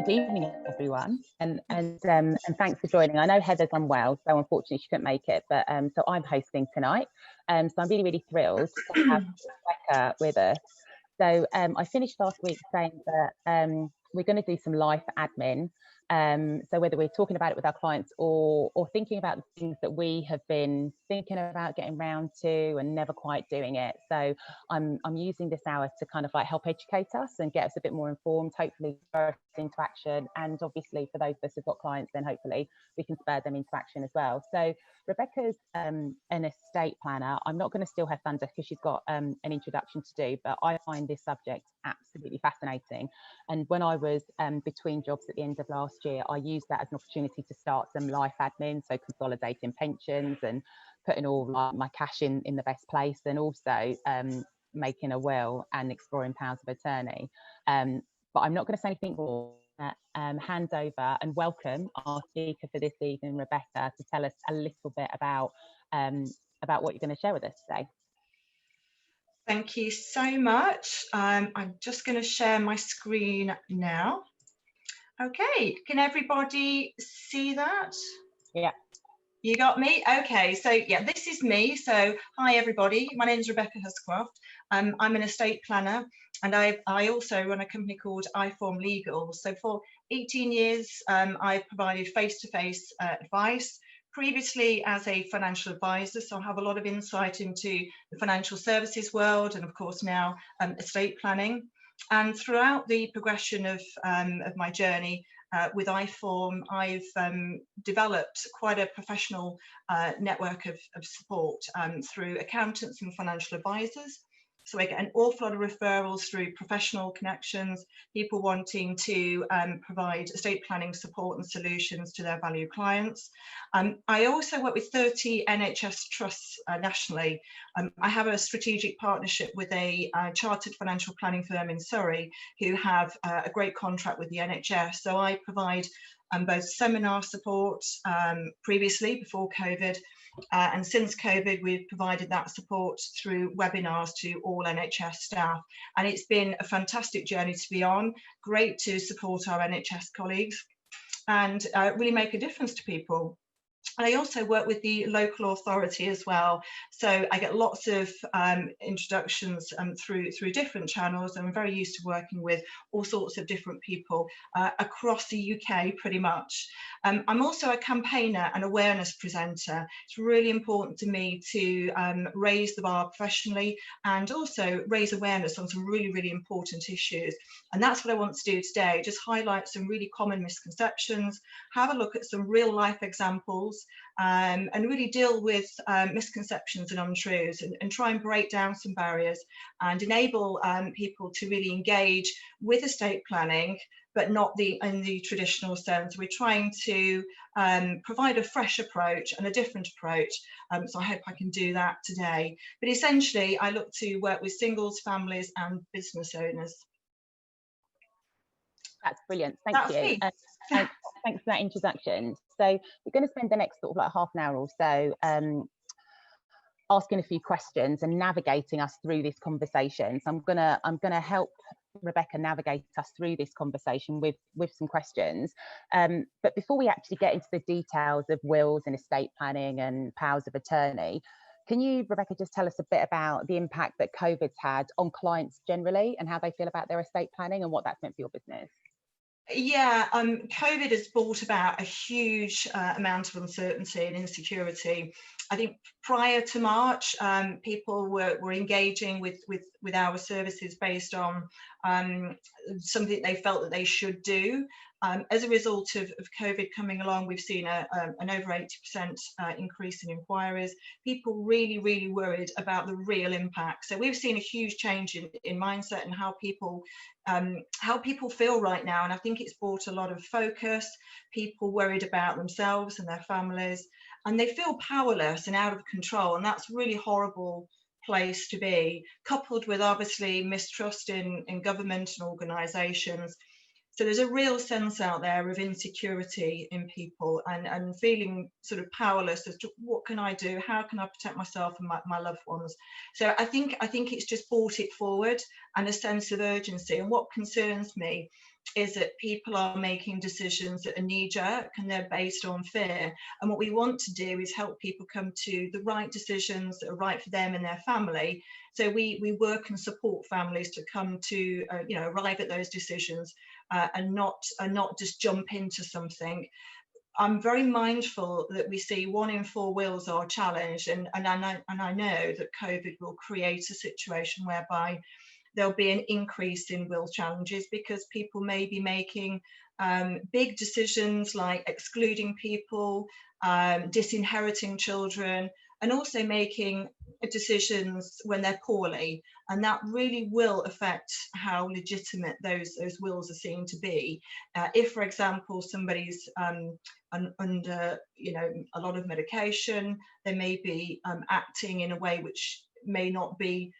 Good evening, everyone, and thanks for joining. I know Heather's unwell, so unfortunately she couldn't make it, but so I'm hosting tonight. So I'm really thrilled to have Rebecca with us. So I finished last week saying that we're going to do some life admin. So whether we're talking about it with our clients or thinking about the things that we have been thinking about getting round to and never quite doing it. So I'm using this hour to kind of like help educate us and get us a bit more informed, hopefully spur us into action. And obviously for those of us who've got clients, then hopefully we can spur them into action as well. So Rebecca's an estate planner. I'm not going to steal her thunder because she's got an introduction to do, but I find this subject absolutely fascinating. And when I was between jobs at the end of last year, I used that as an opportunity to start some life admin, so consolidating pensions and putting all my cash in the best place, and also making a will and exploring powers of attorney. But I'm not going to say anything more. Hand over and welcome our speaker for this evening, Rebecca, to tell us a little bit about what you're going to share with us today. Thank you so much. I'm just going to share my screen now. Okay, can everybody see that? Yeah. You got me? Okay, so yeah, this is me. So hi everybody, my name is Rebecca Huscroft. I'm an estate planner, and I also run a company called IFORM Legal. So for 18 years, I've provided face-to-face advice, previously as a financial advisor, so I have a lot of insight into the financial services world, and of course now estate planning. And throughout the progression of my journey with IFORM, I've developed quite a professional network of support through accountants and financial advisors. So I get an awful lot of referrals through professional connections, people wanting to provide estate planning support and solutions to their valued clients. I also work with 30 NHS trusts nationally. I have a strategic partnership with a chartered financial planning firm in Surrey who have a great contract with the NHS. So I provide both seminar support previously before COVID, and since COVID, we've provided that support through webinars to all NHS staff. And it's been a fantastic journey to be on, great to support our NHS colleagues and really make a difference to people. I also work with the local authority as well, so I get lots of introductions through different channels. I'm very used to working with all sorts of different people across the UK pretty much. I'm also a campaigner and awareness presenter. It's really important to me to raise the bar professionally and also raise awareness on some really important issues. And that's what I want to do today, just highlight some really common misconceptions, have a look at some real life examples, and really deal with misconceptions and untruths, and try and break down some barriers and enable people to really engage with estate planning, but not in the traditional sense. We're trying to provide a fresh approach and a different approach, so I hope I can do that today. But essentially, I look to work with singles, families and business owners. That's brilliant. Thank you. Thanks for that introduction. So we're going to spend the next sort of like half an hour or so asking a few questions and navigating us through this conversation. So I'm gonna help Rebecca navigate us through this conversation with some questions. But before we actually get into the details of wills and estate planning and powers of attorney, can you, Rebecca, just tell us a bit about the impact that COVID's had on clients generally and how they feel about their estate planning and what that's meant for your business? Yeah, COVID has brought about a huge amount of uncertainty and insecurity. I think prior to March, people were engaging with our services based on something they felt that they should do. As a result of COVID coming along, we've seen an over 80% increase in inquiries. People really worried about the real impact. So we've seen a huge change in mindset and how people feel right now. And I think it's brought a lot of focus, people worried about themselves and their families, and they feel powerless and out of control. And that's a really horrible place to be, coupled with obviously mistrust in government and organisations. So there's a real sense out there of insecurity in people, and feeling sort of powerless as to what can I do, how can I protect myself and my loved ones. So I think it's just brought it forward, and a sense of urgency. And what concerns me is that people are making decisions that are knee-jerk and they're based on fear. And what we want to do is help people come to the right decisions that are right for them and their family. So we work and support families to come to arrive at those decisions, and not just jump into something. I'm very mindful that we see 1 in 4 wills are challenged, and I know that COVID will create a situation whereby there'll be an increase in will challenges, because people may be making big decisions like excluding people, disinheriting children, and also making decisions when they're poorly, and that really will affect how legitimate those wills are seen to be. If, for example, somebody's under a lot of medication, they may be acting in a way which may not be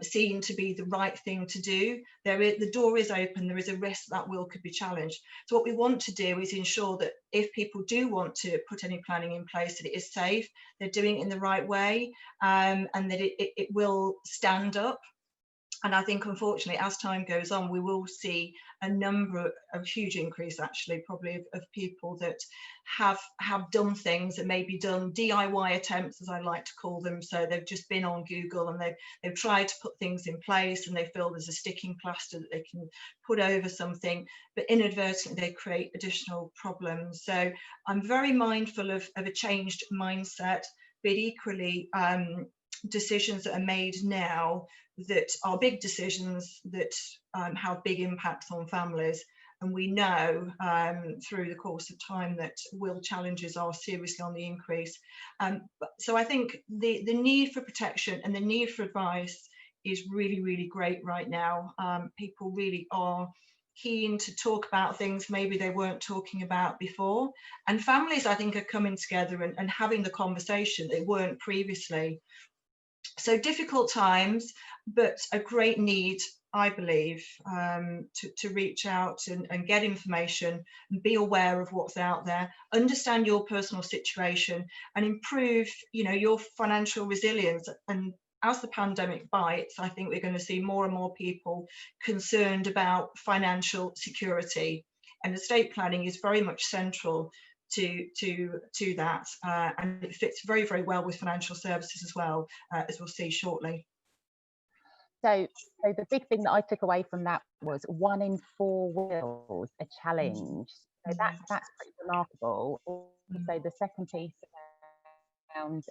seen to be the right thing to do. The door is open, there is a risk that will could be challenged. So what we want to do is ensure that if people do want to put any planning in place, that it is safe, they're doing it in the right way, and that it will stand up. And I think, unfortunately, as time goes on, we will see a number of huge increase, actually, probably of people that have done things that may be done DIY attempts, as I like to call them. So they've just been on Google and they've tried to put things in place, and they feel there's a sticking plaster that they can put over something, but inadvertently they create additional problems. So I'm very mindful of a changed mindset, but equally decisions that are made now that are big decisions that have big impacts on families. And we know through the course of time that will challenges are seriously on the increase. So I think the need for protection and the need for advice is really, really great right now. People really are keen to talk about things maybe they weren't talking about before. And families, I think, are coming together and having the conversation they weren't previously. So difficult times, but a great need, I believe, to reach out and get information and be aware of what's out there, understand your personal situation, and improve, your financial resilience. And as the pandemic bites, I think we're going to see more and more people concerned about financial security, and estate planning is very much central to that, and it fits very, very well with financial services as well, as we'll see shortly. So the big thing that I took away from that was 1 in 4 wills are challenged. So that's pretty remarkable. Also, the second piece around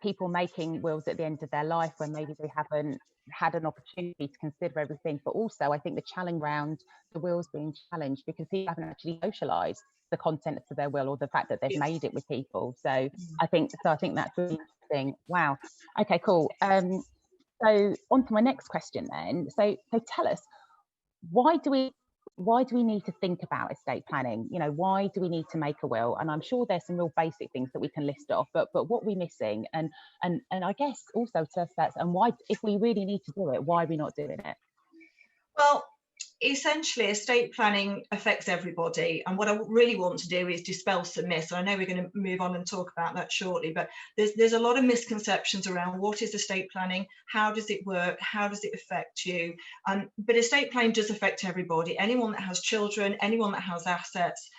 people making wills at the end of their life when maybe they haven't had an opportunity to consider everything, but also I think the challenge around the wills being challenged because people haven't actually socialized the contents of their will, or the fact that they've made it with people. So I think that's really interesting. Wow. Okay, cool. So on to my next question then. So tell us, why do we need to think about estate planning? Why do we need to make a will? And I'm sure there's some real basic things that we can list off, but what we're missing, and I guess also to us that's, and why, if we really need to do it, why are we not doing it? Well, essentially, estate planning affects everybody, and what I really want to do is dispel some myths. I know we're going to move on and talk about that shortly, but there's a lot of misconceptions around what is estate planning, how does it work, how does it affect you. But estate planning does affect everybody, anyone that has children, anyone that has assets.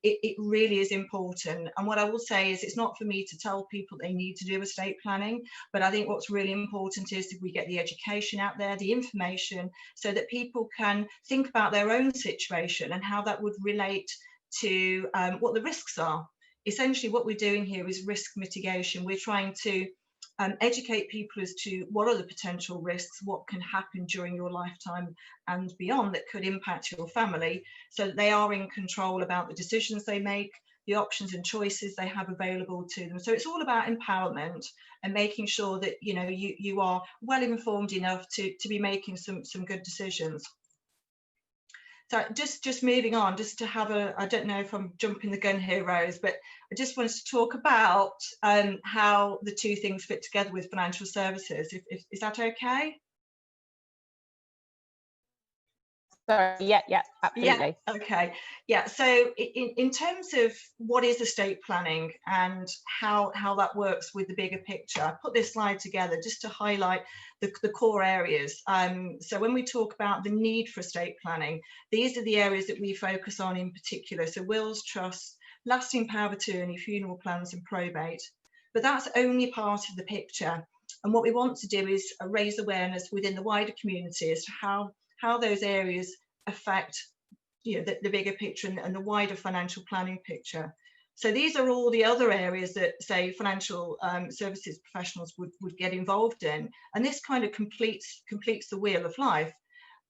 It really is important. And what I will say is, it's not for me to tell people they need to do estate planning, but I think what's really important is if we get the education out there, the information, so that people can think about their own situation and how that would relate to what the risks are. Essentially, what we're doing here is risk mitigation. We're trying to educate people as to what are the potential risks, what can happen during your lifetime and beyond that could impact your family, so that they are in control about the decisions they make, the options and choices they have available to them. So it's all about empowerment and making sure that you are well informed enough to be making some good decisions. So just moving on, just to have I don't know if I'm jumping the gun here, Rose, but I just wanted to talk about how the two things fit together with financial services. Is that okay? Sorry, yeah, absolutely. Yeah, okay. Yeah, so in terms of what is estate planning and how that works with the bigger picture, I put this slide together just to highlight the core areas. So when we talk about the need for estate planning, these are the areas that we focus on in particular. So wills, trusts, lasting power of attorney, funeral plans and probate. But that's only part of the picture. And what we want to do is raise awareness within the wider community as to how those areas affect the bigger picture and the wider financial planning picture. So these are all the other areas that, say, financial services professionals would get involved in, and this kind of completes the wheel of life.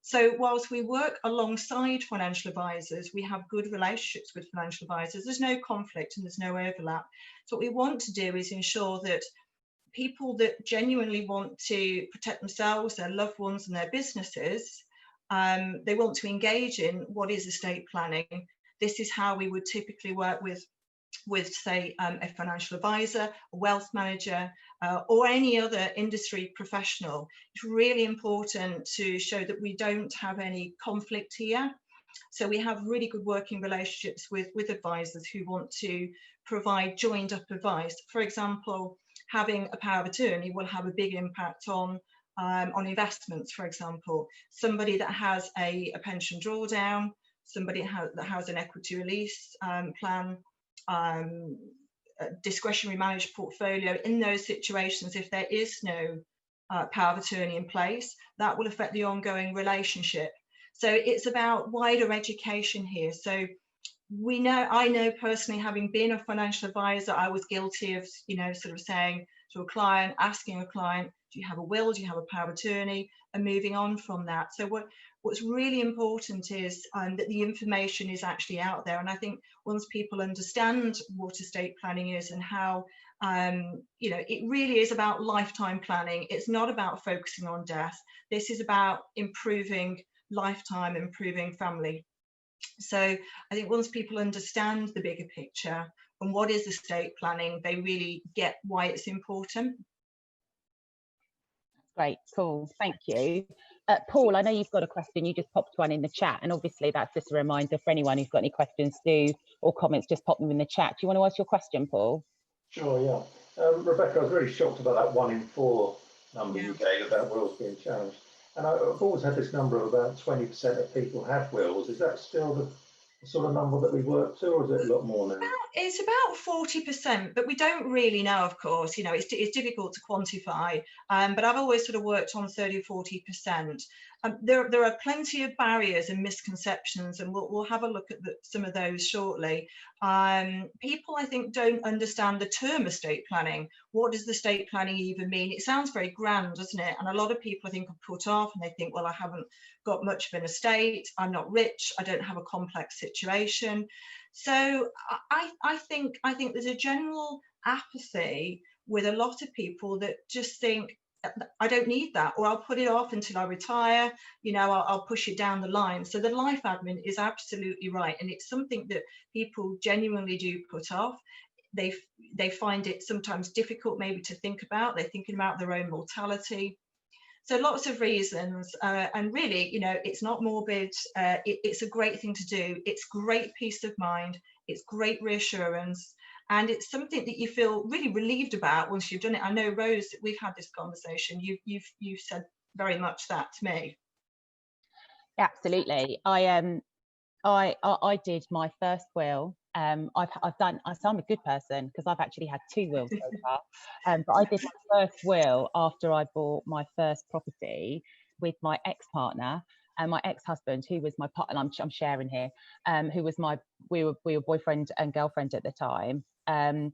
So whilst we work alongside financial advisors, we have good relationships with financial advisors, there's no conflict and there's no overlap. So what we want to do is ensure that people that genuinely want to protect themselves, their loved ones and their businesses, they want to engage in what is estate planning. This is how we would typically work with say, a financial advisor, a wealth manager, or any other industry professional. It's really important to show that we don't have any conflict here. So we have really good working relationships with advisors who want to provide joined up advice. For example, having a power of attorney will have a big impact on investments, for example. Somebody that has a pension drawdown, somebody that has an equity release plan, discretionary managed portfolio, in those situations, if there is no power of attorney in place, that will affect the ongoing relationship. So it's about wider education here. So I know personally, having been a financial advisor, I was guilty of, sort of saying to a client, asking a client, do you have a will, do you have a power of attorney, and moving on from that. So what's really important is that the information is actually out there. And I think once people understand what estate planning is and how, it really is about lifetime planning. It's not about focusing on death. This is about improving lifetime, improving family. So I think once people understand the bigger picture and what is estate planning, they really get why it's important. Great, cool, thank you. Paul, I know you've got a question, you just popped one in the chat, and obviously that's just a reminder for anyone who's got any questions or comments, just pop them in the chat. Do you want to ask your question, Paul? Sure, yeah. Rebecca, I was really shocked about that 1 in 4 number you gave about wills being challenged. And I've always had this number of about 20% of people have wills. Is that still the sort of number that we work to, or is it a lot more now? It's about 40%, but we don't really know, of course. It's difficult to quantify, but I've always sort of worked on 30–40%. There are plenty of barriers and misconceptions, and we'll have a look at some of those shortly. People, I think, don't understand the term estate planning. What does the estate planning even mean? It sounds very grand, doesn't it? And a lot of people, I think, are put off, and they think, well, I haven't got much of an estate, I'm not rich, I don't have a complex situation. So I think there's a general apathy with a lot of people that just think, I don't need that, or I'll put it off until I retire, I'll push it down the line. So the life admin is absolutely right, and it's something that people genuinely do put off. They find it sometimes difficult maybe to think about. They're thinking about their own mortality. So lots of reasons, and really, it's not morbid. It's a great thing to do. It's great peace of mind. It's great reassurance. And it's something that you feel really relieved about once you've done it. I know, Rose, we've had this conversation. You've said very much that to me. Absolutely. I did my first will. I'm a good person because I've actually had 2 wills so far. But I did my first will after I bought my first property with my ex-partner and my ex-husband, who was my partner. I'm sharing here. Who was we were boyfriend and girlfriend at the time. And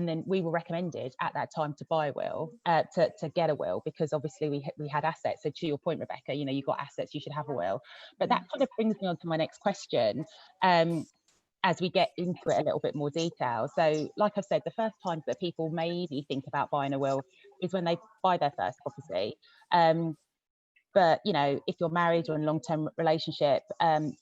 then we were recommended at that time to buy a will, to get a will, because obviously we had assets. So to your point, Rebecca, you've got assets, you should have a will. But that kind of brings me on to my next question, as we get into it a little bit more detail. So like I've said, the first times that people maybe think about buying a will is when they buy their first property. But if you're married or in a long-term relationship,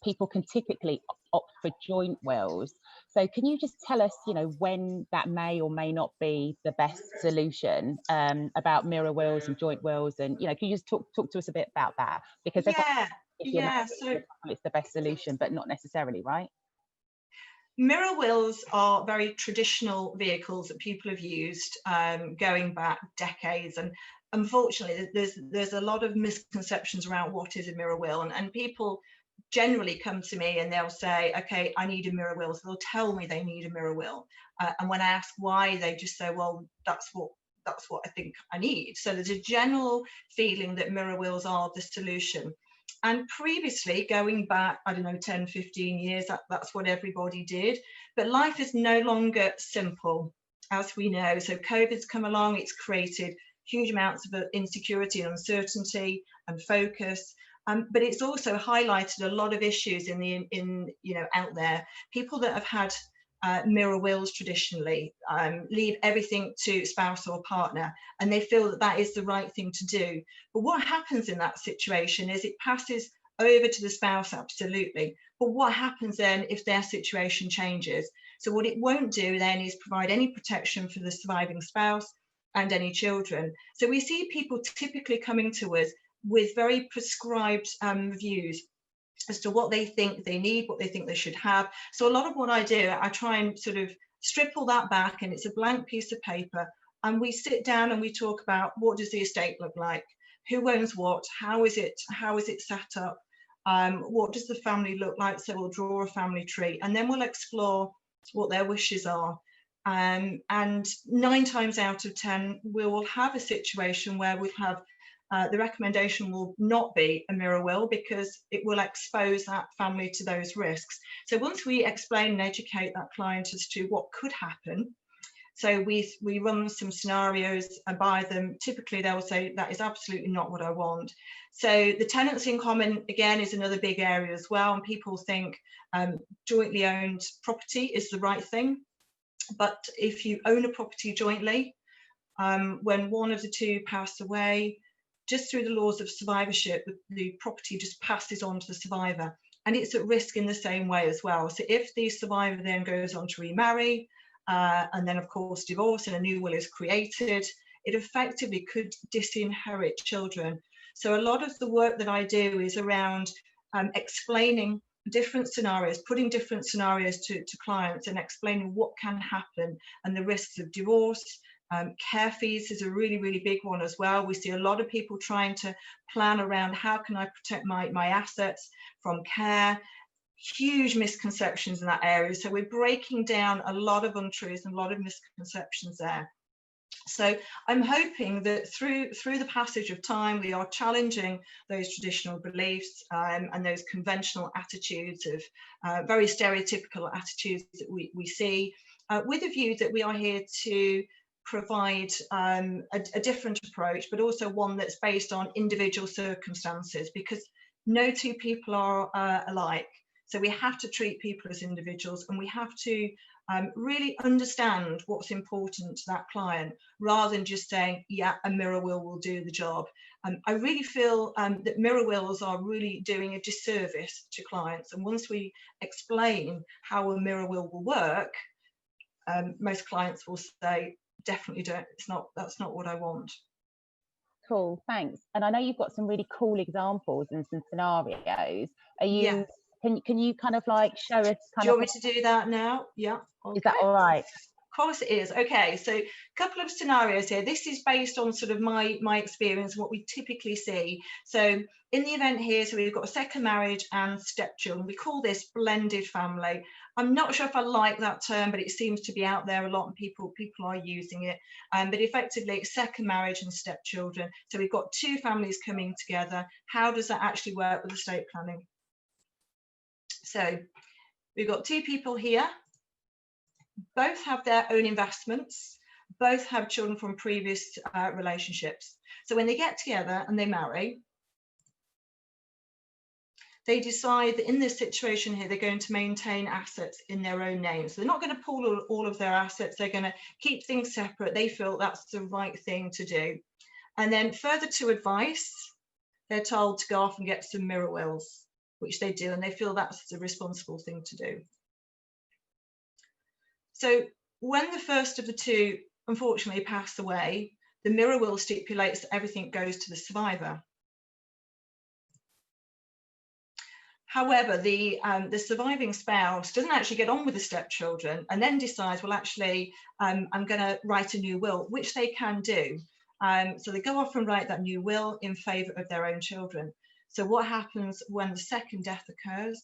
people can typically opt for joint wills. So can you just tell us, when that may or may not be the best solution, about mirror wills and joint wills, and can you just talk to us a bit about that? Because if you're Yeah, married, it's the best solution, but not necessarily, right? Mirror wills are very traditional vehicles that people have used going back decades, and unfortunately there's a lot of misconceptions around what is a mirror will, and people generally come to me and they'll say, okay, I need a mirror will. So they'll tell me they need a mirror will, and when I ask why, they just say, well, that's what I think I need. So there's a general feeling that mirror wills are the solution. And previously, going back, I don't know, 10, 15 years, that's what everybody did. But life is no longer simple, as we know. So COVID's come along, it's created huge amounts of insecurity and uncertainty and focus. But it's also highlighted a lot of issues out there. People that have had mirror wills traditionally leave everything to spouse or partner, and they feel that is the right thing to do. But what happens in that situation is it passes over to the spouse, absolutely. But what happens then if their situation changes? So what it won't do then is provide any protection for the surviving spouse and any children. So we see people typically coming to us with very prescribed views as to what they think they need, what they think they should have. So a lot of what I do, I try and sort of strip all that back, and it's a blank piece of paper, and we sit down and we talk about, what does the estate look like? Who owns what? How is it set up? What does the family look like? So we'll draw a family tree, and then we'll explore what their wishes are. And 9 times out of 10, we will have a situation where we have the recommendation will not be a mirror will, because it will expose that family to those risks. So once we explain and educate that client as to what could happen, so we run some scenarios by them, typically they'll say, that is absolutely not what I want. So the tenancy in common, again, is another big area as well, and people think jointly owned property is the right thing. But if you own a property jointly, when one of the two pass away, just through the laws of survivorship, the property just passes on to the survivor, and it's at risk in the same way as well. So if the survivor then goes on to remarry, and then of course divorce, and a new will is created, it effectively could disinherit children. So a lot of the work that I do is around explaining different scenarios, putting different scenarios to clients, and explaining what can happen and the risks of divorce. Care fees is a really, really big one as well. We see a lot of people trying to plan around, how can I protect my assets from care? Huge misconceptions in that area. So we're breaking down a lot of untruths and a lot of misconceptions there. So I'm hoping that through the passage of time, we are challenging those traditional beliefs and those conventional attitudes of very stereotypical attitudes that we see, with a view that we are here to provide a different approach, but also one that's based on individual circumstances, because no two people are alike. So we have to treat people as individuals, and we have to really understand what's important to that client, rather than just saying, yeah, a mirror will do the job. I really feel that mirror wills are really doing a disservice to clients, and once we explain how a mirror will work, most clients will say, definitely don't, that's not what I want. Cool, thanks. And I know you've got some really cool examples and some scenarios. Are you? Yeah. Can you kind of like show us? Do you want me to do that now? Yeah. Okay. Is that all right? Of course it is. Okay, so a couple of scenarios here. This is based on sort of my experience and what we typically see. So in the event here, so we've got a second marriage and stepchildren. We call this blended family. I'm not sure if I like that term, but it seems to be out there a lot, and people are using it. But effectively, it's second marriage and stepchildren. So we've got two families coming together. How does that actually work with estate planning? So we've got two people here. Both have their own investments, both have children from previous relationships. So when they get together and they marry, they decide that in this situation here, they're going to maintain assets in their own name. So they're not going to pool all of their assets. They're going to keep things separate. They feel that's the right thing to do. And then further to advice, they're told to go off and get some mirror wills, which they do, and they feel that's the responsible thing to do. So when the first of the two unfortunately pass away, the mirror will stipulates that everything goes to the survivor. However, the surviving spouse doesn't actually get on with the stepchildren and then decides, well, actually, I'm going to write a new will, which they can do. So they go off and write that new will in favour of their own children. So what happens when the second death occurs?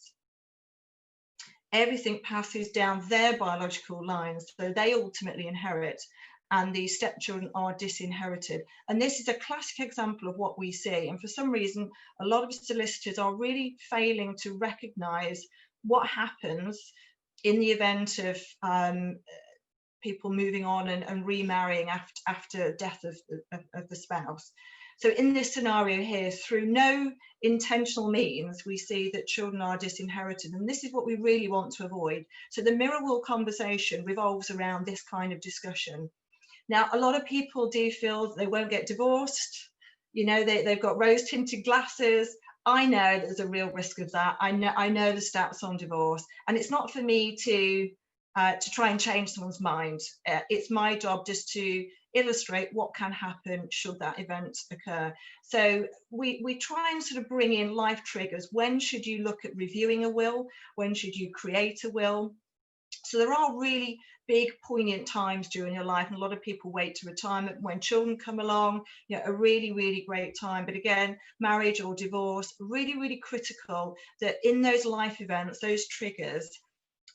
Everything passes down their biological lines, so they ultimately inherit, and the stepchildren are disinherited. And this is a classic example of what we see. And for some reason, a lot of solicitors are really failing to recognise what happens in the event of people moving on and remarrying after death of the spouse. So in this scenario here, through no intentional means, we see that children are disinherited, and this is what we really want to avoid. So the mirror will conversation revolves around this kind of discussion. Now, a lot of people do feel that they won't get divorced. You know, they've got rose-tinted glasses. I know there's a real risk of that. I know the stats on divorce, and it's not for me to try and change someone's mind. It's my job just to illustrate what can happen should that event occur. So we try and sort of bring in life triggers. When should you look at reviewing a will? When should you create a will? So there are really big, poignant times during your life, and a lot of people wait to retirement when children come along. You know, a really, really great time. But again, marriage or divorce, really, really critical that in those life events, those triggers,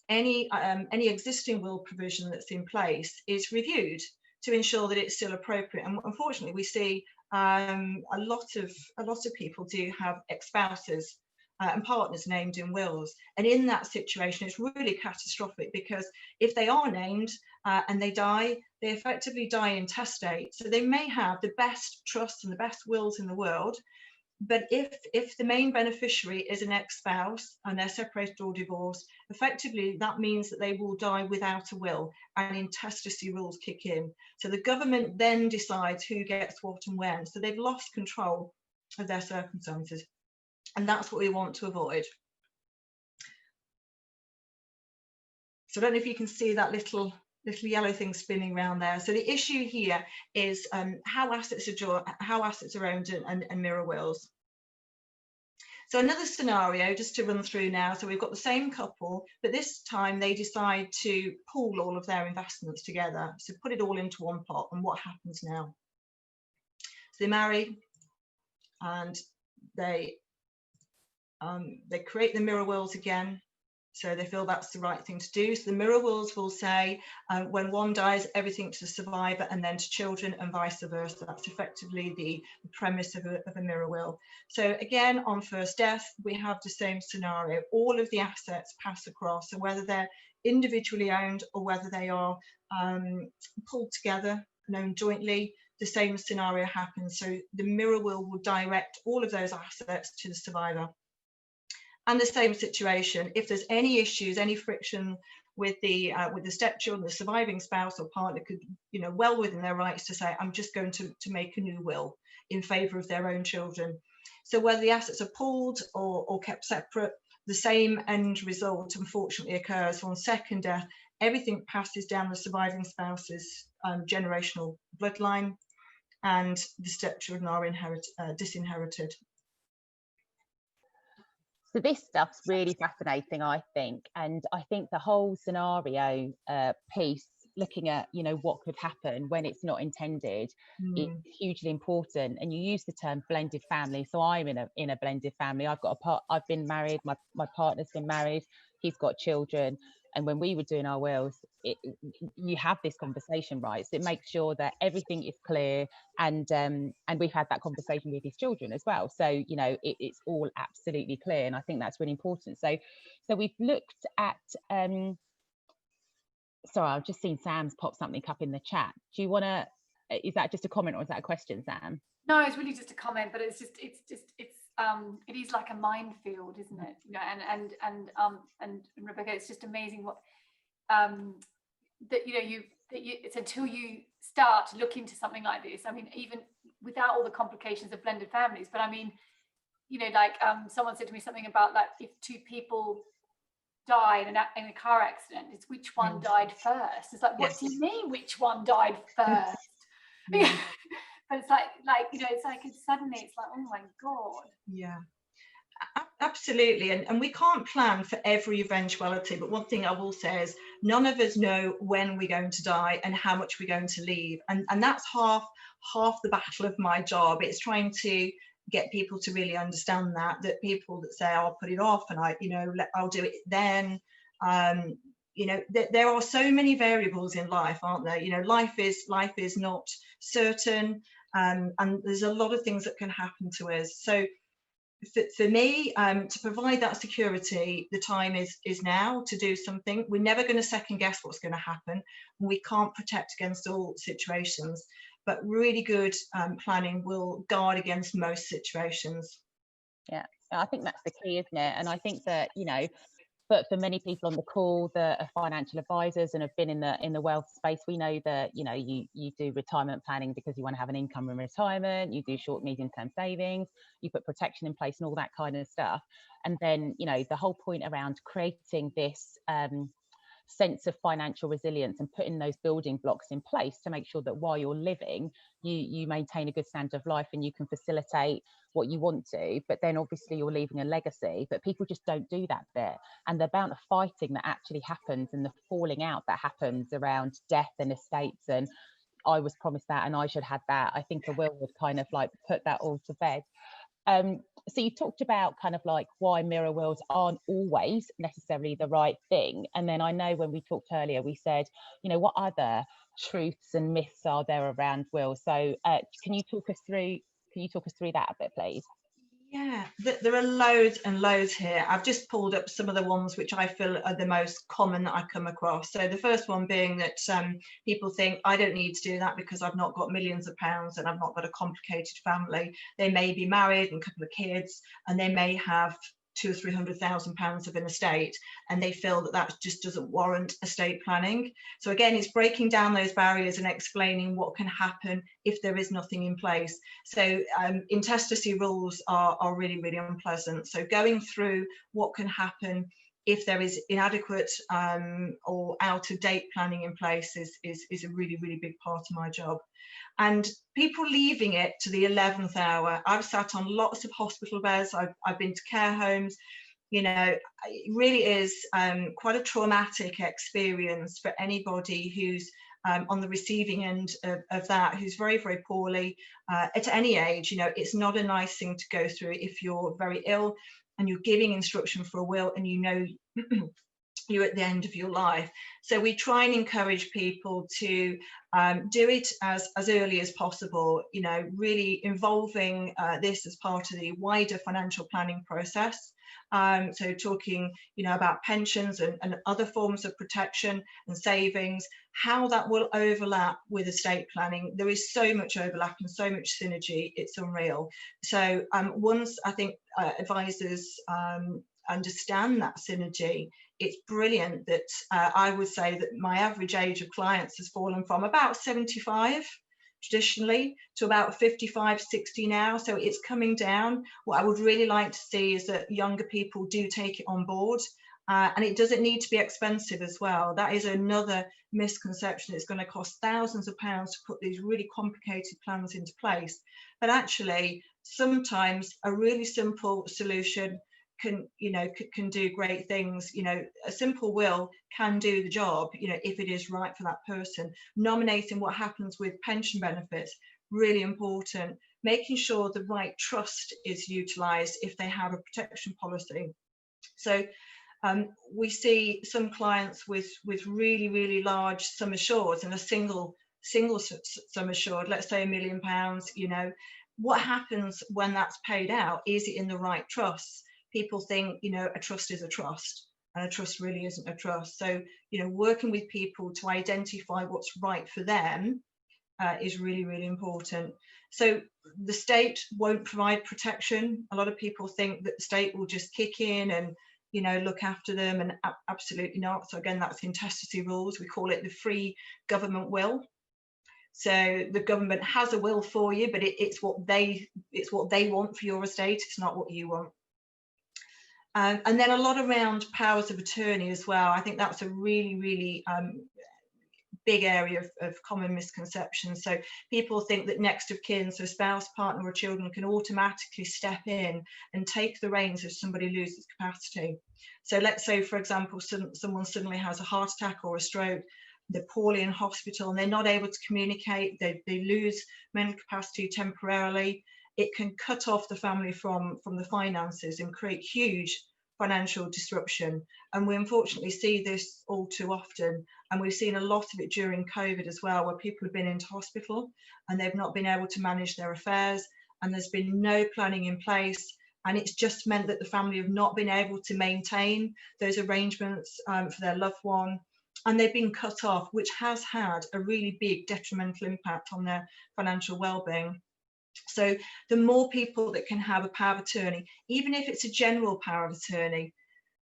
any existing will provision that's in place is reviewed to ensure that it's still appropriate. And unfortunately, we see a lot of people do have ex-spouses and partners named in wills, and in that situation it's really catastrophic, because if they are named and they die, they effectively die intestate. So they may have the best trusts and the best wills in the world, but if the main beneficiary is an ex-spouse and they're separated or divorced, effectively that means that they will die without a will, and intestacy rules kick in. So the government then decides who gets what and when. So they've lost control of their circumstances, and that's what we want to avoid. So I don't know if you can see that little yellow thing spinning around there. So the issue here is how assets are owned and mirror wills. So another scenario, just to run through now. So we've got the same couple, but this time they decide to pool all of their investments together. So put it all into one pot. And what happens now? So they marry, and they create the mirror wills again. So they feel that's the right thing to do. So the mirror wills will say when one dies, everything to the survivor and then to children, and vice versa. That's effectively the premise of a mirror will. So again, on first death, we have the same scenario. All of the assets pass across. So whether they're individually owned or whether they are pulled together and owned jointly, the same scenario happens. So the mirror will direct all of those assets to the survivor. And the same situation, if there's any issues, any friction with the stepchildren, the surviving spouse or partner could, well within their rights to say, I'm just going to make a new will in favour of their own children. So whether the assets are pooled or kept separate, the same end result unfortunately occurs. On second death, everything passes down the surviving spouse's generational bloodline, and the stepchildren are disinherited. So this stuff's really fascinating, I think, and I think the whole scenario piece, looking at what could happen when it's not intended, is hugely important. And you use the term blended family. So I'm in a blended family. I've been married. My partner's been married. He's got children. And when we were doing our wills, you have this conversation, right? So it makes sure that everything is clear, and we've had that conversation with his children as well. So it's all absolutely clear, and I think that's really important. So we've looked at. Sorry, I've just seen Sam's pop something up in the chat. Do you want to? Is that just a comment or is that a question, Sam? No, it's really just a comment, but it is like a minefield, isn't it? And Rebecca, it's just amazing what it's until you start to look into something like this. I mean, even without all the complications of blended families, but I mean, someone said to me something about like if two people die in a car accident, it's which one died first. It's like, what do you mean which one died first? But it's like it's suddenly it's like, oh my god. Yeah. Absolutely, and we can't plan for every eventuality, but one thing I will say is none of us know when we're going to die and how much we're going to leave, and that's half the battle of my job. It's trying to get people to really understand that people that say, oh, I'll put it off and I'll do it then, there are so many variables in life, aren't there? Life is not certain, and there's a lot of things that can happen to us. So for me, to provide that security, the time is now to do something. We're never going to second guess what's going to happen. We can't protect against all situations, but really good planning will guard against most situations. Yeah, I think that's the key, isn't it? And I think that, but for many people on the call that are financial advisors and have been in the wealth space, we know that you do retirement planning because you want to have an income in retirement. You do short, medium term savings. You put protection in place and all that kind of stuff. And then the whole point around creating this sense of financial resilience and putting those building blocks in place to make sure that while you're living, you maintain a good standard of life and you can facilitate what you want to, but then obviously you're leaving a legacy. But people just don't do that bit, and the amount of fighting that actually happens and the falling out that happens around death and estates and I was promised that and I should have that, I think a will would kind of like put that all to bed. So you talked about kind of like why mirror wills aren't always necessarily the right thing, and then I know when we talked earlier we said what other truths and myths are there around wills. So can you talk us through that a bit, please? Yeah, there are loads and loads here. I've just pulled up some of the ones which I feel are the most common that I come across. So the first one being that people think I don't need to do that because I've not got millions of pounds and I've not got a complicated family. They may be married and a couple of kids, and they may have £200,000 or £300,000 of an estate, and they feel that just doesn't warrant estate planning. So again, it's breaking down those barriers and explaining what can happen if there is nothing in place. So intestacy rules are really, really unpleasant. So going through what can happen if there is inadequate or out-of-date planning in place is a really, really big part of my job. And people leaving it to the 11th hour. I've sat on lots of hospital beds. I've been to care homes. It really is quite a traumatic experience for anybody who's on the receiving end of that, who's very, very poorly at any age. It's not a nice thing to go through if you're very ill and you're giving instruction for a will and you're at the end of your life. So we try and encourage people to do it as early as possible, really involving this as part of the wider financial planning process. So talking, about pensions and other forms of protection and savings, how that will overlap with estate planning. There is so much overlap and so much synergy, it's unreal. So once I think advisors understand that synergy, it's brilliant that I would say that my average age of clients has fallen from about 75 traditionally to about 55, 60 now. So it's coming down. What I would really like to see is that younger people do take it on board. And it doesn't need to be expensive as well. That is another misconception. It's going to cost thousands of pounds to put these really complicated plans into place. But actually, sometimes a really simple solution can do great things. A simple will can do the job, if it is right for that person. Nominating what happens with pension benefits, really important. Making sure the right trust is utilised if they have a protection policy. So we see some clients with really, really large sum assured and a single sum assured, let's say £1 million. What happens when that's paid out? Is it in the right trust? People think, a trust is a trust, and a trust really isn't a trust. So, working with people to identify what's right for them is really, really important. So the state won't provide protection. A lot of people think that the state will just kick in and, look after them, and absolutely not. So again, that's intestacy rules. We call it the free government will. So the government has a will for you, but it's what they want for your estate. It's not what you want. And then a lot around powers of attorney as well. I think that's a really, really big area of common misconceptions. So people think that next of kin, so spouse, partner or children, can automatically step in and take the reins if somebody loses capacity. So let's say, for example, someone suddenly has a heart attack or a stroke, they're poorly in hospital and they're not able to communicate, they lose mental capacity temporarily. It can cut off the family from the finances and create huge financial disruption. And we unfortunately see this all too often. And we've seen a lot of it during COVID as well, where people have been into hospital and they've not been able to manage their affairs, and there's been no planning in place. And it's just meant that the family have not been able to maintain those arrangements for their loved one. And they've been cut off, which has had a really big detrimental impact on their financial well-being. So the more people that can have a power of attorney, even if it's a general power of attorney.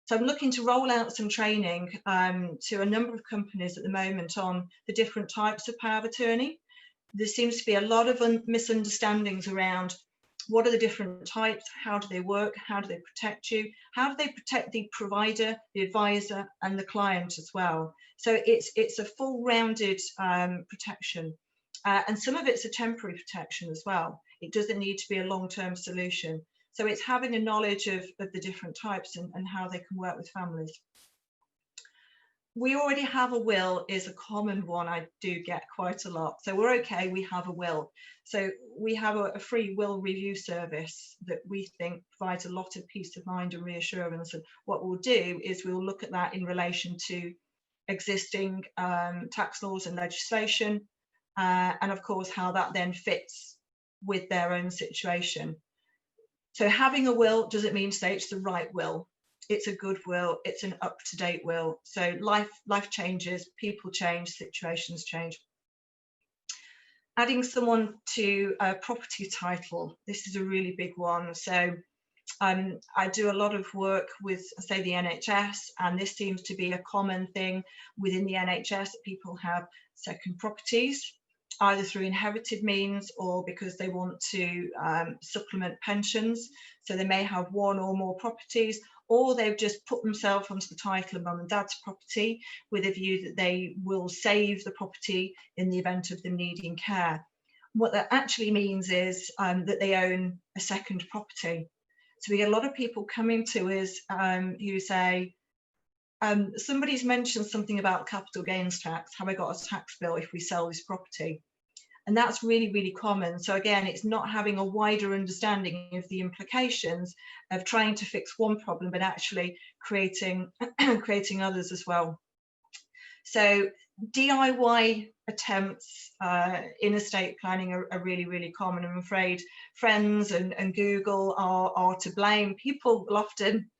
So I'm looking to roll out some training to a number of companies at the moment on the different types of power of attorney. There seems to be a lot of misunderstandings around what are the different types, how do they work, how do they protect you, how do they protect the provider, the advisor and the client as well. So it's a full rounded protection. And some of it's a temporary protection as well. It doesn't need to be a long-term solution. So it's having a knowledge of the different types and how they can work with families. We already have a will is a common one I do get quite a lot. So we're okay, we have a will. So we have a free will review service that we think provides a lot of peace of mind and reassurance. And what we'll do is we'll look at that in relation to existing tax laws and legislation, and of course how that then fits with their own situation. So having a will doesn't mean to say it's the right will. It's a good will, it's an up-to-date will. So life changes, people change, situations change. Adding someone to a property title, this is a really big one. So I do a lot of work with, say, the NHS, and this seems to be a common thing within the NHS, that people have second properties, either through inherited means or because they want to supplement pensions. So they may have one or more properties, or they've just put themselves onto the title of mum and dad's property with a view that they will save the property in the event of them needing care. What that actually means is that they own a second property. So we get a lot of people coming to us who say, somebody's mentioned something about capital gains tax. Have I got a tax bill if we sell this property? And that's really, really common. So again, it's not having a wider understanding of the implications of trying to fix one problem, but actually creating others as well. So DIY attempts in estate planning are really, really common. I'm afraid friends and Google are to blame. People will often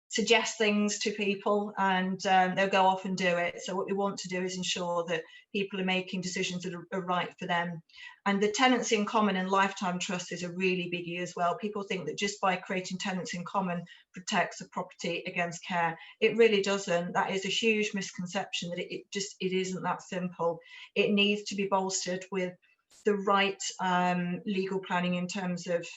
suggest things to people and they'll go off and do it. So what we want to do is ensure that people are making decisions that are right for them. And the tenancy in common and lifetime trust is a really biggie as well. People think that just by creating tenants in common protects a property against care. It really doesn't. That is a huge misconception, that it isn't that simple. It needs to be bolstered with the right legal planning in terms of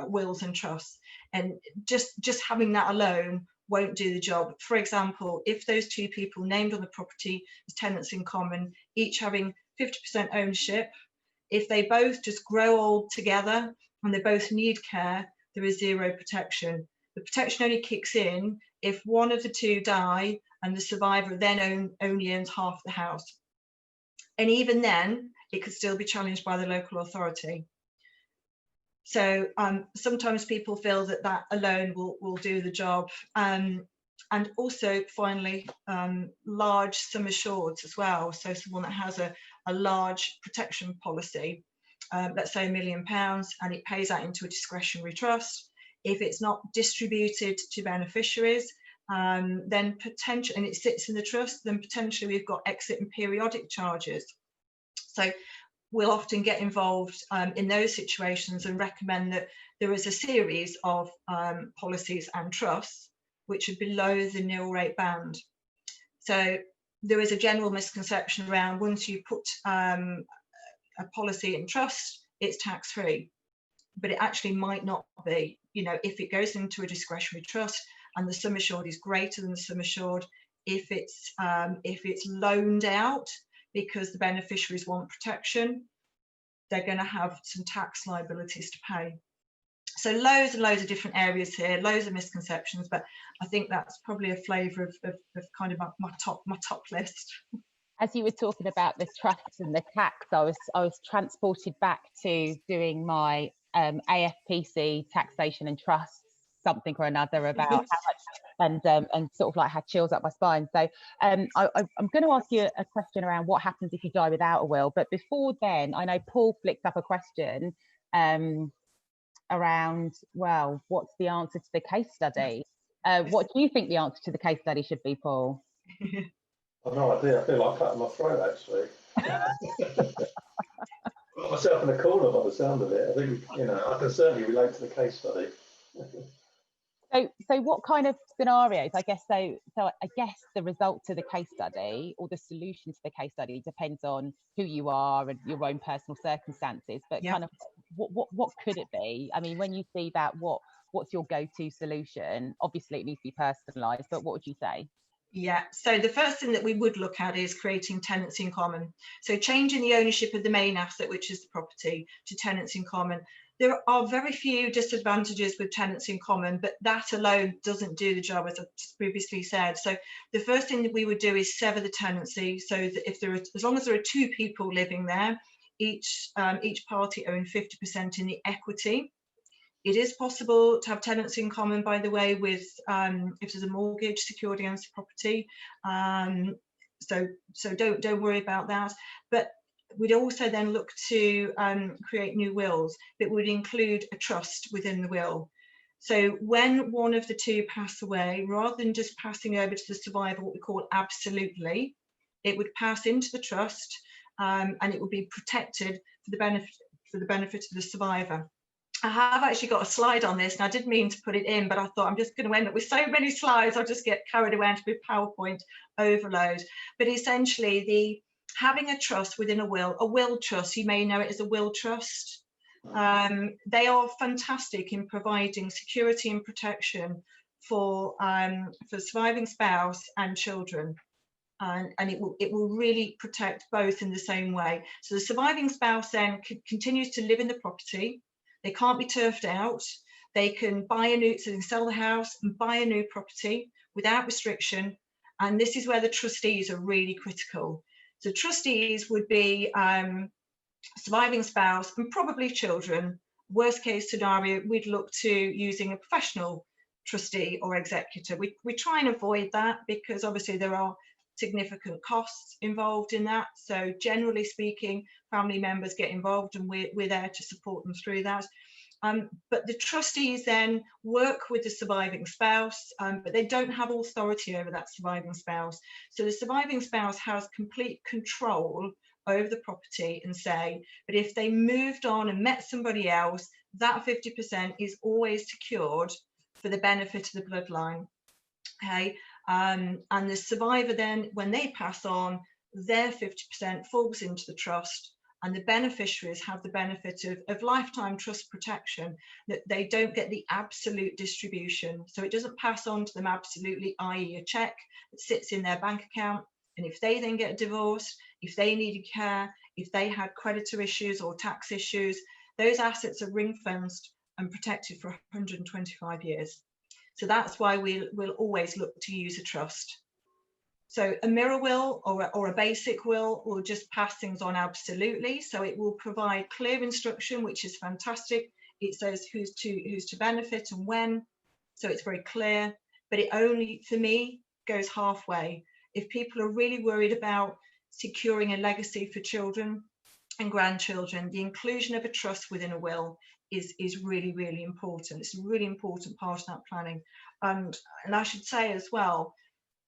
wills and trusts, and just having that alone won't do the job. For example, if those two people named on the property as tenants in common, each having 50% ownership, if they both just grow old together and they both need care, there is zero protection. The protection only kicks in if one of the two die and the survivor then only owns half the house. And even then, it could still be challenged by the local authority. So sometimes people feel that alone will do the job. And also, finally, large sum assureds as well. So someone that has a large protection policy, let's say £1 million, and it pays out into a discretionary trust. If it's not distributed to beneficiaries, then potentially, and it sits in the trust, then potentially we've got exit and periodic charges. So we'll often get involved in those situations and recommend that there is a series of policies and trusts which are below the nil rate band. So there is a general misconception around once you put a policy in trust, it's tax free, but it actually might not be. You know, if it goes into a discretionary trust and the sum assured is greater than the sum assured, if it's loaned out, because the beneficiaries want protection, they're going to have some tax liabilities to pay. So loads and loads of different areas here, loads of misconceptions, but I think that's probably a flavour of kind of my top list. As you were talking about the trust and the tax, I was transported back to doing my AFPC taxation and trust something or another about how much, and sort of like had chills up my spine. So I'm going to ask you a question around what happens if you die without a will. But before then, I know Paul flicked up a question around, well, what's the answer to the case study? What do you think the answer to the case study should be, Paul? I've no idea. I feel like cutting my throat, actually. Got myself in a corner by the sound of it. I think, you know, I can certainly relate to the case study. So what kind of scenarios? I guess so I guess the result to the case study or the solution to the case study depends on who you are and your own personal circumstances. But kind of what could it be? I mean, when you see that, what's your go-to solution? Obviously, it needs to be personalised. But what would you say? Yeah, so the first thing that we would look at is creating tenancy in common. So changing the ownership of the main asset, which is the property, to tenancy in common. There are very few disadvantages with tenancy in common, but that alone doesn't do the job, as I previously said. So the first thing that we would do is sever the tenancy, so that if there are, as long as there are two people living there, each party owns 50% in the equity. It is possible to have tenancy in common, by the way, with if there's a mortgage secured against the property. So don't worry about that. But we'd also then look to create new wills that would include a trust within the will. So when one of the two pass away, rather than just passing over to the survivor, what we call absolutely, it would pass into the trust, and it would be protected for the benefit of the survivor. I have actually got a slide on this, and I did mean to put it in, but I thought I'm just going to end up with so many slides, I'll just get carried away into PowerPoint overload. But essentially, having a trust within a will trust, you may know it as a will trust. They are fantastic in providing security and protection for surviving spouse and children. And it will really protect both in the same way. So the surviving spouse then continues to live in the property. They can't be turfed out. They can buy a new, so they can sell the house and buy a new property without restriction. And this is where the trustees are really critical. So trustees would be surviving spouse and probably children. Worst case scenario, we'd look to using a professional trustee or executor. We try and avoid that because obviously there are significant costs involved in that. So generally speaking, family members get involved and we're there to support them through that. But the trustees then work with the surviving spouse, but they don't have authority over that surviving spouse. So the surviving spouse has complete control over the property and say, but if they moved on and met somebody else, that 50% is always secured for the benefit of the bloodline. Okay. And the survivor then, when they pass on, their 50% falls into the trust, and the beneficiaries have the benefit of lifetime trust protection, that they don't get the absolute distribution. So it doesn't pass on to them absolutely, i.e. a cheque that sits in their bank account. And if they then get divorced, if they needed care, if they had creditor issues or tax issues, those assets are ring-fenced and protected for 125 years. So that's why we'll always look to use a trust. So a mirror will or a basic will just pass things on absolutely. So it will provide clear instruction, which is fantastic. It says who's to benefit and when. So it's very clear, but it only, for me, goes halfway. If people are really worried about securing a legacy for children and grandchildren, the inclusion of a trust within a will is really, really important. It's a really important part of that planning. And I should say as well,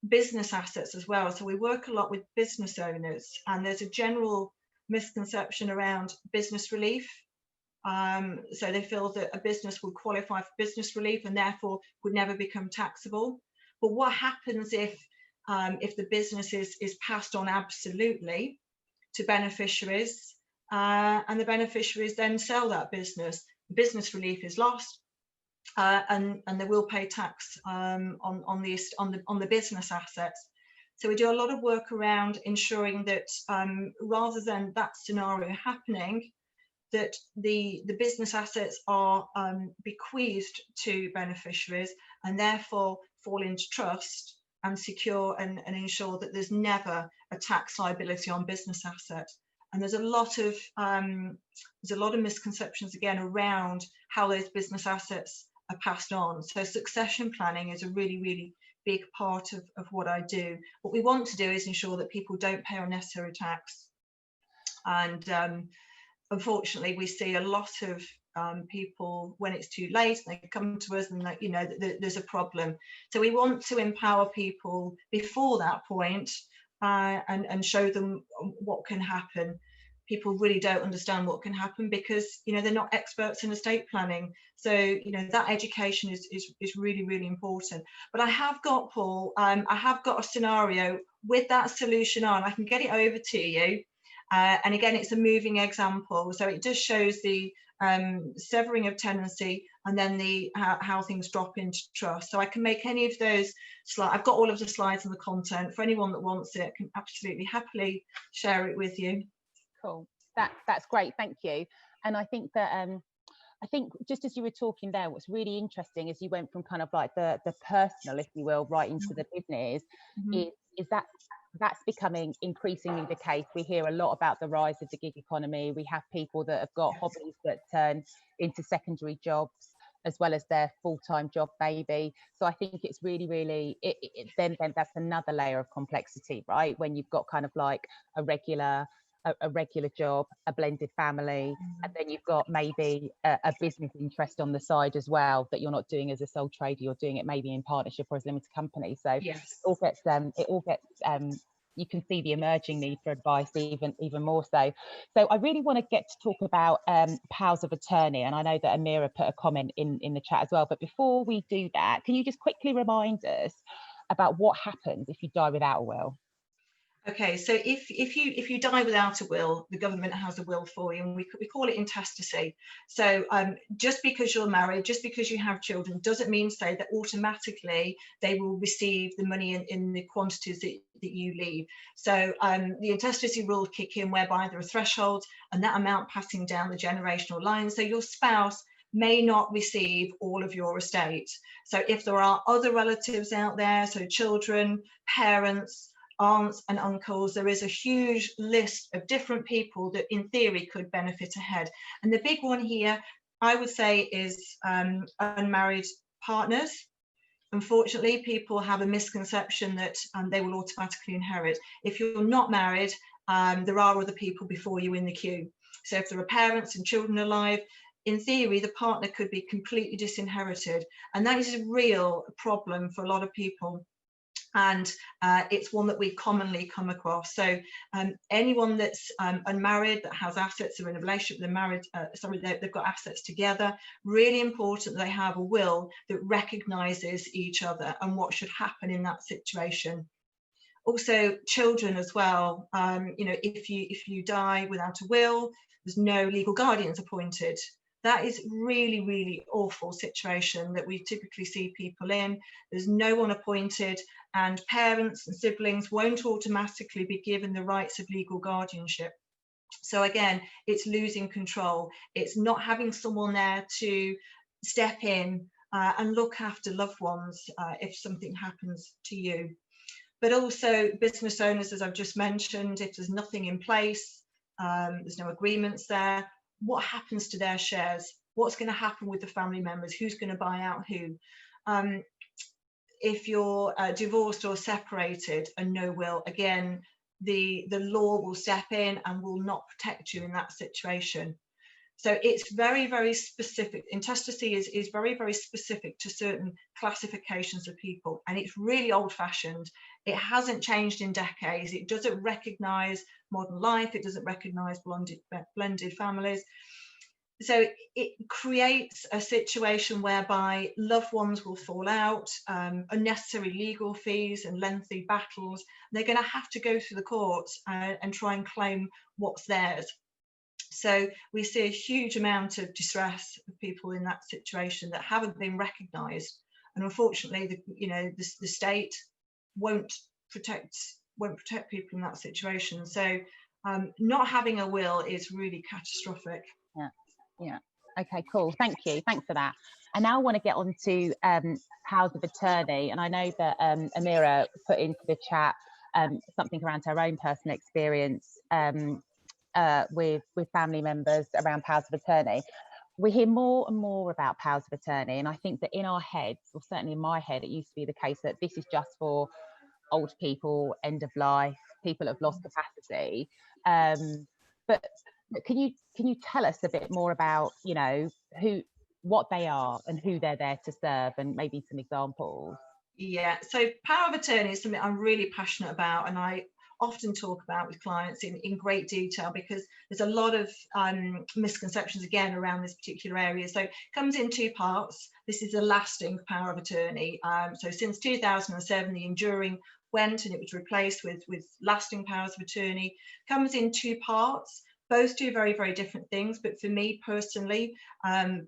business assets as well. So we work a lot with business owners, and there's a general misconception around business relief. So they feel that a business would qualify for business relief and therefore would never become taxable. But what happens if the business is passed on absolutely to beneficiaries, and the beneficiaries then sell that business? Business relief is lost, and they will pay tax on the business assets. So we do a lot of work around ensuring that rather than that scenario happening, that the business assets are bequeathed to beneficiaries and therefore fall into trust and secure and ensure that there's never a tax liability on business assets. And there's a lot of misconceptions again around how those business assets are passed on. So succession planning is a really, really big part of what I do. What we want to do is ensure that people don't pay unnecessary tax. And unfortunately, we see a lot of people when it's too late, they come to us and you know there's a problem. So we want to empower people before that point and show them what can happen. People really don't understand what can happen because you know they're not experts in estate planning. So you know that education is really, really important. But I have got, Paul, I have got a scenario with that solution on. I can get it over to you. And again, it's a moving example. So it just shows the severing of tenancy and then the how things drop into trust. So I can make any of those slides. I've got all of the slides and the content. For anyone that wants it, I can absolutely happily share it with you. Cool. That's great. Thank you. And I think that I think just as you were talking there, what's really interesting is you went from kind of like the personal, if you will, right into the business, is that that's becoming increasingly the case. We hear a lot about the rise of the gig economy. We have people that have got hobbies that turn into secondary jobs as well as their full-time job maybe. So I think it's really, really, then that's another layer of complexity, right? When you've got kind of like a regular job, a blended family, and then you've got maybe a business interest on the side as well that you're not doing as a sole trader, you're doing it maybe in partnership or as a limited company. So it all gets you can see the emerging need for advice even more so. So I really want to get to talk about powers of attorney, and I know that Amira put a comment in the chat as well, but before we do that, can you just quickly remind us about what happens if you die without a will? Okay, so if you die without a will, the government has a will for you, and we call it intestacy. So just because you're married, just because you have children, doesn't mean say that automatically they will receive the money in the quantities that you leave. So the intestacy rules kick in, whereby there are thresholds and that amount passing down the generational line. So your spouse may not receive all of your estate. So if there are other relatives out there, so children, parents, aunts and uncles, there is a huge list of different people that in theory could benefit ahead. And the big one here, I would say, is unmarried partners. Unfortunately, people have a misconception that they will automatically inherit. If you're not married, there are other people before you in the queue. So if there are parents and children alive, in theory, the partner could be completely disinherited. And that is a real problem for a lot of people. And it's one that we commonly come across. So anyone that's unmarried, that has assets, or in a relationship, they're married, they've got assets together, really important that they have a will that recognises each other and what should happen in that situation. Also, children as well. You know, if you die without a will, there's no legal guardians appointed. That is really, really awful situation that we typically see people in. There's no one appointed, and parents and siblings won't automatically be given the rights of legal guardianship. So again, it's losing control. It's not having someone there to step in and look after loved ones if something happens to you. But also business owners, as I've just mentioned, if there's nothing in place, there's no agreements there, what happens to their shares? What's going to happen with the family members? Who's going to buy out who? If you're divorced or separated and no will, again, the law will step in and will not protect you in that situation. So it's very, very specific. Intestacy is very, very specific to certain classifications of people, and it's really old-fashioned. It hasn't changed in decades. It doesn't recognise modern life. It doesn't recognise blended families. So it creates a situation whereby loved ones will fall out, unnecessary legal fees and lengthy battles. They're going to have to go through the courts and try and claim what's theirs. So we see a huge amount of distress of people in that situation that haven't been recognised, and unfortunately, the state won't protect people in that situation. So not having a will is really catastrophic. Yeah. Okay, cool. Thank you. Thanks for that. And now I want to get on to powers of attorney. And I know that Amira put into the chat something around her own personal experience with family members around powers of attorney. We hear more and more about powers of attorney, and I think that in our heads, or certainly in my head, it used to be the case that this is just for old people, end of life, people that have lost capacity. But can you tell us a bit more about, you know, what they are and who they're there to serve, and maybe some examples? Yeah, so power of attorney is something I'm really passionate about, and I often talk about with clients in great detail, because there's a lot of misconceptions again around this particular area. So it comes in two parts. This is a lasting power of attorney. So since 2007, the enduring went, and it was replaced with lasting powers of attorney. Comes in two parts. Both do very, very different things, but for me personally,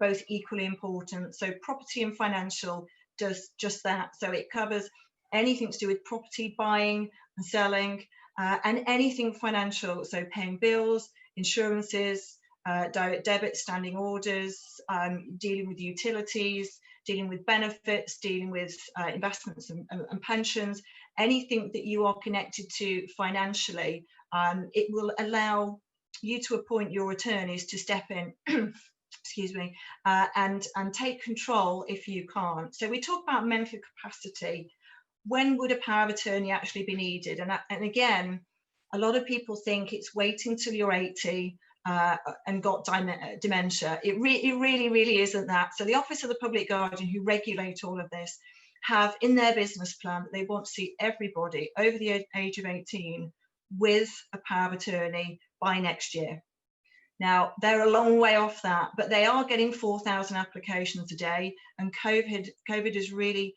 both equally important. So property and financial does just that. So it covers anything to do with property buying and selling, and anything financial, so paying bills, insurances, direct debit, standing orders, dealing with utilities, dealing with benefits, dealing with investments and pensions, anything that you are connected to financially. It will allow you to appoint your attorneys to step in excuse me, and take control if you can't. So we talk about mental capacity. When would a power of attorney actually be needed? And again, a lot of people think it's waiting till you're 80 and got dementia. It really isn't that. So the Office of the Public Guardian, who regulate all of this, have in their business plan that they want to see everybody over the age of 18 with a power of attorney by next year. Now, they're a long way off that, but they are getting 4,000 applications a day, and COVID has really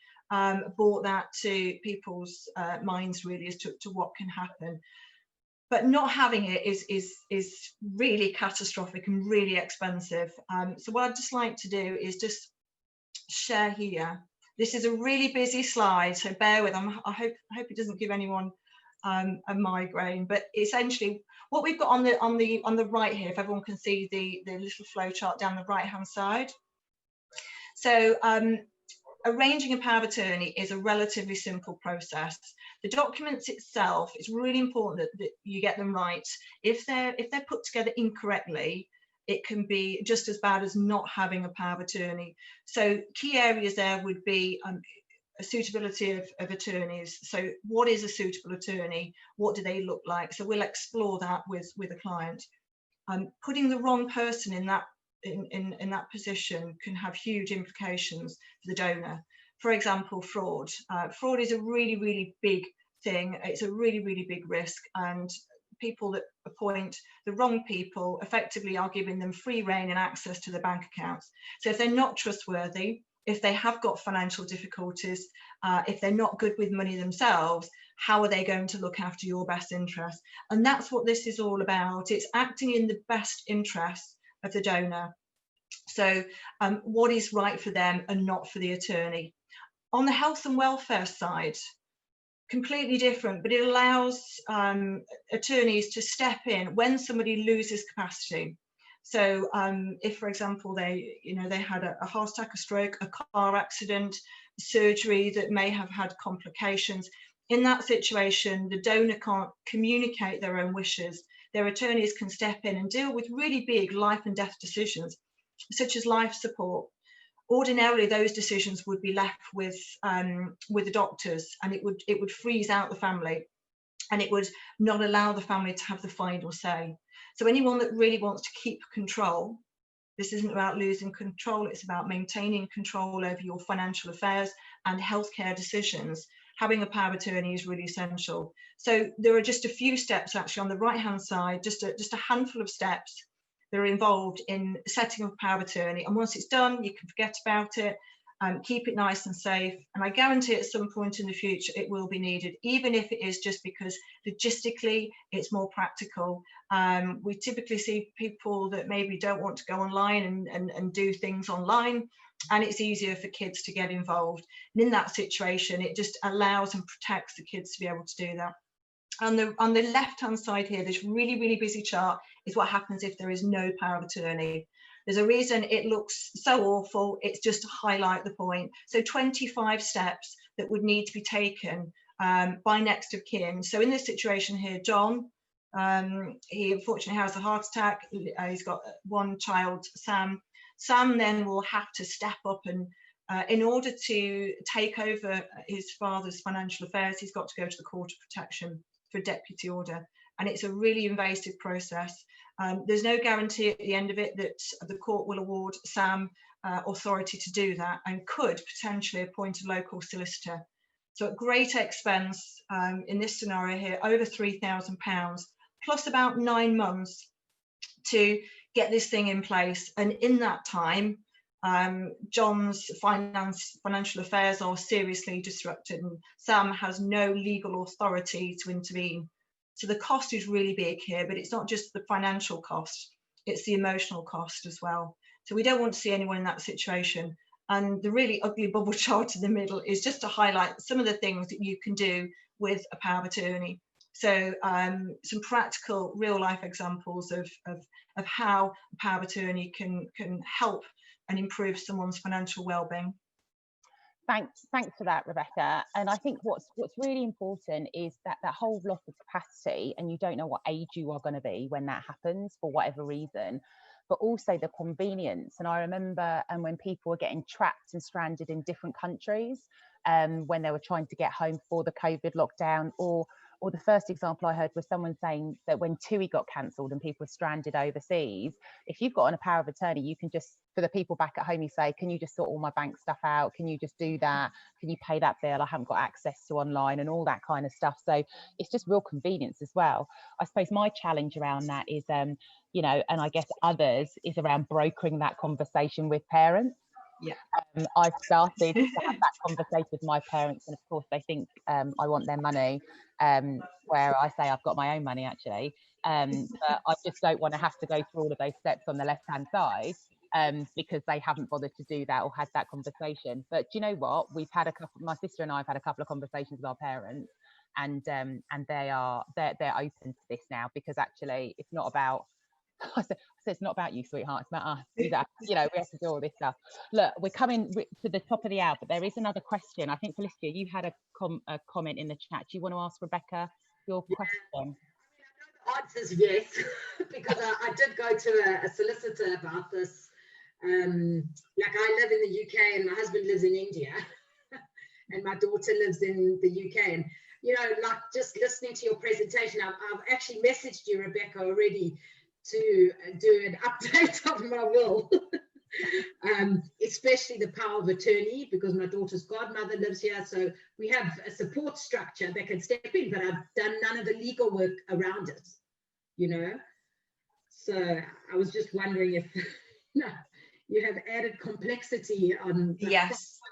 brought that to people's minds really as to what can happen. But not having it is really catastrophic and really expensive. So what I'd just like to do is just share here. This is a really busy slide, so bear with. I hope it doesn't give anyone a migraine, but essentially what we've got on the right here, if everyone can see the little flow chart down the right hand side. So arranging a power of attorney is a relatively simple process. The documents itself, it's really important that you get them right. If they're put together incorrectly, it can be just as bad as not having a power of attorney. So key areas there would be a suitability of attorneys. So what is a suitable attorney? What do they look like? So we'll explore that with a client. Putting the wrong person in that position can have huge implications for the donor. For example, fraud. Fraud is a really big thing. It's a really big risk, and people that appoint the wrong people effectively are giving them free rein and access to their bank accounts. So if they're not trustworthy, if they have got financial difficulties, if they're not good with money themselves, how are they going to look after your best interest? And that's what this is all about. It's acting in the best interest of the donor. So what is right for them and not for the attorney. On the health and welfare side, completely different, but it allows attorneys to step in when somebody loses capacity. So if, for example, they had a heart attack, a stroke, a car accident, surgery that may have had complications, in that situation, the donor can't communicate their own wishes. Their attorneys can step in and deal with really big life and death decisions, such as life support. Ordinarily, those decisions would be left with the doctors, and it would freeze out the family, and it would not allow the family to have the final say. So anyone that really wants to keep control, this isn't about losing control, it's about maintaining control over your financial affairs and healthcare decisions. Having a power of attorney is really essential. So there are just a few steps actually on the right hand side, just a handful of steps that are involved in setting up a power of attorney. And once it's done, you can forget about it, keep it nice and safe. And I guarantee at some point in the future, it will be needed, even if it is just because logistically it's more practical. We typically see people that maybe don't want to go online and do things online. and it's easier for kids to get involved. And in that situation, it just allows and protects the kids to be able to do that. On the left-hand side here, this really busy chart is what happens if there is no power of attorney. There's a reason it looks so awful. It's just to highlight the point. So 25 steps that would need to be taken by next of kin. So in this situation here, John, he unfortunately has a heart attack. He's got one child, Sam. Sam then will have to step up and in order to take over his father's financial affairs, he's got to go to the Court of Protection for deputy order. And it's a really invasive process. There's no guarantee at the end of it that the court will award Sam authority to do that, and could potentially appoint a local solicitor. So at great expense, in this scenario here, over £3,000, plus about 9 months to get this thing in place. And in that time, John's financial affairs are seriously disrupted, and Sam has no legal authority to intervene. So the cost is really big here, but it's not just the financial cost, it's the emotional cost as well. So we don't want to see anyone in that situation. And the really ugly bubble chart in the middle is just to highlight some of the things that you can do with a power of attorney. So some practical real life examples of how a power of attorney can help and improve someone's financial well-being. Thanks for that, Rebecca. And I think what's really important is that whole loss of capacity, and you don't know what age you are going to be when that happens for whatever reason, but also the convenience. And I remember when people were getting trapped and stranded in different countries, when they were trying to get home for the COVID lockdown, or the first example I heard was someone saying that when TUI got cancelled and people were stranded overseas, if you've got a power of attorney, you can just, for the people back at home, you say, can you just sort all my bank stuff out? Can you just do that? Can you pay that bill? I haven't got access to online, and all that kind of stuff. So it's just real convenience as well. I suppose my challenge around that is, you know, and I guess others, is around brokering that conversation with parents. Yeah, I've started to have that conversation with my parents, and of course they think I want their money, where I say I've got my own money actually, but I just don't want to have to go through all of those steps on the left hand side, because they haven't bothered to do that or had that conversation. But do you know what, we've had my sister and I have had a couple of conversations with our parents, and they're open to this now, because actually it's not about I said it's not about you, sweetheart, it's about us. You know, we have to do all this stuff. Look, we're coming to the top of the hour, but there is another question. I think, Felicia, you had a comment in the chat. Do you want to ask Rebecca your question? The answer is yes, because I did go to a solicitor about this. Like, I live in the UK and my husband lives in India and my daughter lives in the UK. And, you know, like, just listening to your presentation, I've actually messaged you, Rebecca, already to do an update of my will, especially the power of attorney, because my daughter's godmother lives here. So we have a support structure that can step in, but I've done none of the legal work around it, you know. So I was just wondering if you have added complexity on the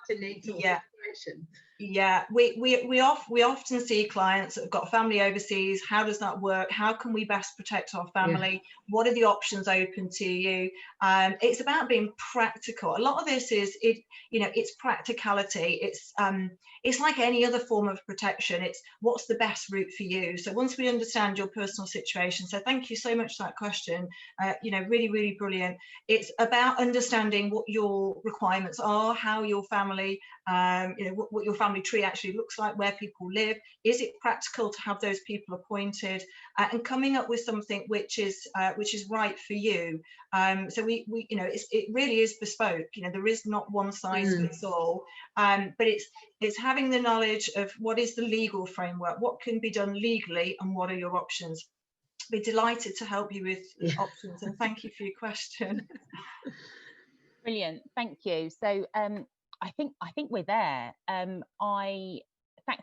continental situation. Yeah, we often see clients that have got family overseas. How does that work? How can we best protect our family? Yeah. What are the options open to you? It's about being practical. A lot of this is it's practicality. It's like any other form of protection. It's what's the best route for you. So once we understand your personal situation, so thank you so much for that question. Really brilliant. It's about understanding what your requirements are, how your family, what your family tree actually looks like, where people live. Is it practical to have those people appointed, and coming up with something which is right for you. So it really is bespoke. There is not one size fits all, but it's having the knowledge of what is the legal framework, what can be done legally, and what are your options. Be delighted to help you with options, and thank you for your question. Brilliant, thank you. So I think we're there.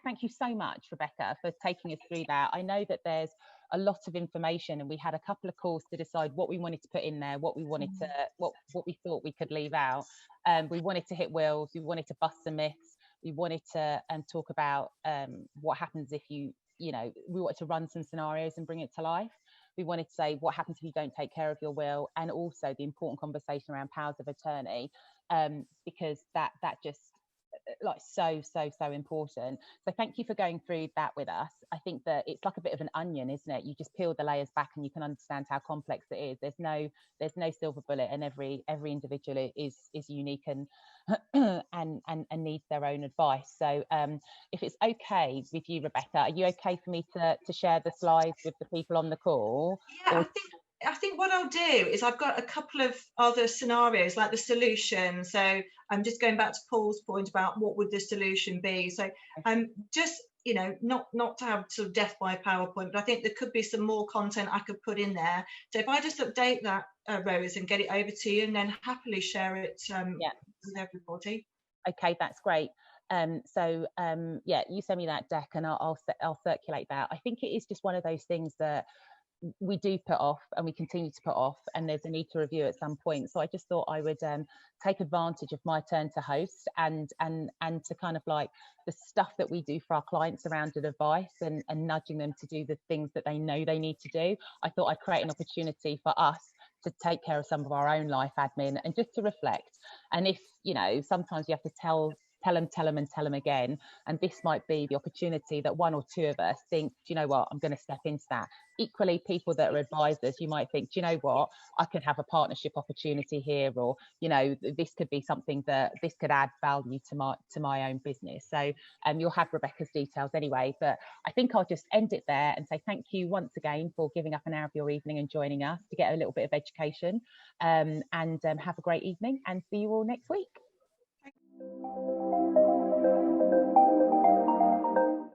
Thank you so much, Rebecca, for taking us through that. I know that there's a lot of information, and we had a couple of calls to decide what we wanted to put in there, what we wanted to, what we thought we could leave out. We wanted to hit wills, we wanted to bust some myths, we wanted to talk about what happens if we wanted to run some scenarios and bring it to life. We wanted to say what happens if you don't take care of your will, and also the important conversation around powers of attorney. because that just like so important. So thank you for going through that with us. I think that it's like a bit of an onion, isn't it? You just peel the layers back and you can understand how complex it is. There's no silver bullet, and every individual is unique and and needs their own advice. So if it's okay with you, Rebecca, are you okay for me to share the slides with the people on the call? Yeah, I think what I'll do is I've got a couple of other scenarios, like the solution. So I'm just going back to Paul's point about what would the solution be. So just, you know, not to have sort of death by PowerPoint, but I think there could be some more content I could put in there. So if I just update that, Rose, and get it over to you, and then happily share it with everybody. Okay, that's great. Yeah, you send me that deck and I'll circulate that. I think it is just one of those things that we do put off and we continue to put off, and there's a need to review at some point. So I just thought I would take advantage of my turn to host and to kind of like the stuff that we do for our clients around advice and nudging them to do the things that they know they need to do. I thought I'd create an opportunity for us to take care of some of our own life admin and just to reflect. And if, you know, sometimes you have to tell them again, and this might be the opportunity that one or two of us think, do you know what, I'm going to step into that. Equally, people that are advisors, you might think, do you know what, I could have a partnership opportunity here, or, you know, this could be something that this could add value to my own business. So you'll have Rebecca's details anyway, but I think I'll just end it there and say thank you once again for giving up an hour of your evening and joining us to get a little bit of education, and have a great evening, and see you all next week.